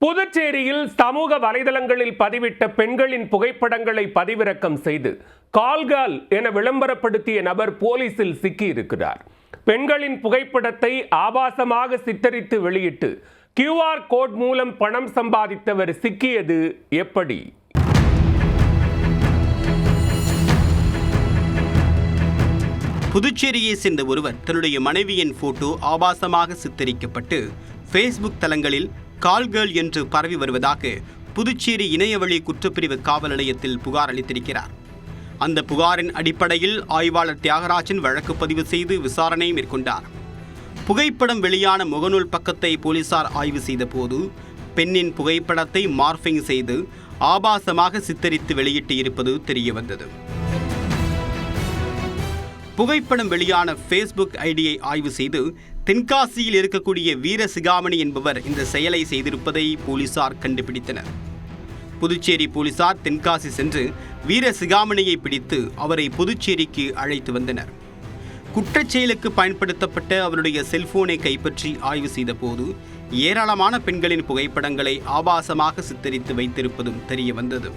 புதுச்சேரியில் சமூக வலைதளங்களில் பதிவிட்ட பெண்களின் புகைப்படங்களை பதிவிறக்கம் செய்து கால்கால் என விளம்பரப்படுத்திய நபர் போலீசில் சிக்கியிருக்கிறார். பெண்களின் புகைப்படத்தை ஆபாசமாக சித்தரித்து வெளியிட்டு QR கோட் மூலம் பணம் சம்பாதித்தவர் சிக்கியது எப்படி? புதுச்சேரியை சேர்ந்த ஒருவர் தன்னுடைய மனைவியின் போட்டோ ஆபாசமாக சித்தரிக்கப்பட்டு ஃபேஸ்புக் தளங்களில் கால்கேர்ள் என்று பரவி வருவதாக புதுச்சேரி இணையவழி குற்றப்பிரிவு காவல் நிலையத்தில் புகார் அளித்திருக்கிறார். அந்த புகாரின் அடிப்படையில் ஆய்வாளர் தியாகராஜன் வழக்கு பதிவு செய்து விசாரணை மேற்கொண்டார். புகைப்படம் வெளியான முகநூல் பக்கத்தை போலீசார் ஆய்வு செய்த போது பெண்ணின் புகைப்படத்தை மார்பிங் செய்து ஆபாசமாக சித்தரித்து வெளியிட்டு இருப்பது தெரியவந்தது. புகைப்படம் வெளியான ஃபேஸ்புக் ஐடியை ஆய்வு செய்து தென்காசியில் இருக்கக்கூடிய வீரசிகாமணி என்பவர் இந்த செயலை செய்திருப்பதை போலீசார் கண்டுபிடித்தனர். புதுச்சேரி போலீசார் தென்காசி சென்று வீரசிகாமணியை பிடித்து அவரை புதுச்சேரிக்கு அழைத்து வந்தனர். குற்றச்செயலுக்கு பயன்படுத்தப்பட்ட அவருடைய செல்போனை கைப்பற்றி ஆய்வு செய்த போது ஏராளமான பெண்களின் புகைப்படங்களை ஆபாசமாக சித்தரித்து வைத்திருப்பதும் தெரிய வந்தது.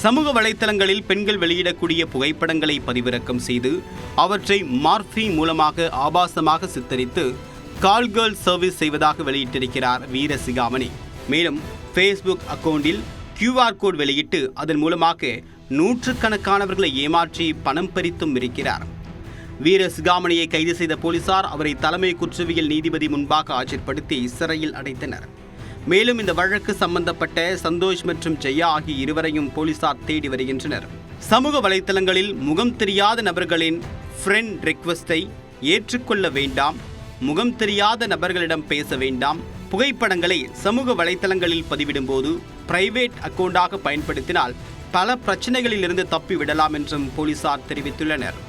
சமூக வலைத்தளங்களில் பெண்கள் வெளியிடக்கூடிய புகைப்படங்களை பதிவிறக்கம் செய்து அவற்றை மார்பிங் மூலமாக ஆபாசமாக சித்தரித்து கால்கேர்ள் சர்வீஸ் செய்வதாக வெளியிட்டிருக்கிறார் வீரசிகாமணி. மேலும் ஃபேஸ்புக் அக்கவுண்டில் QR கோட் வெளியிட்டு அதன் மூலமாக நூற்றுக்கணக்கானவர்களை ஏமாற்றி பணம் பறித்தும் இருக்கிறார். வீரசிகாமணியை கைது செய்த போலீசார் அவரை தலைமை குற்றவியல் நீதிபதி முன்பாக ஆஜர்படுத்தி சிறையில் அடைத்தனர். மேலும் இந்த வழக்கு சம்பந்தப்பட்ட சந்தோஷ் மற்றும் ஜெயா ஆகிய இருவரையும் போலீசார் தேடி வருகின்றனர். சமூக வலைத்தளங்களில் முகம் தெரியாத நபர்களின் ஃப்ரெண்ட் ரெக்வெஸ்டை ஏற்றுக்கொள்ள வேண்டாம், முகம் தெரியாத நபர்களிடம் பேச வேண்டாம், புகைப்படங்களை சமூக வலைத்தளங்களில் பதிவிடும்போது பிரைவேட் அக்கவுண்டாக பயன்படுத்தினால் பல பிரச்சனைகளிலிருந்து தப்பிவிடலாம் என்றும் போலீசார் தெரிவித்துள்ளனர்.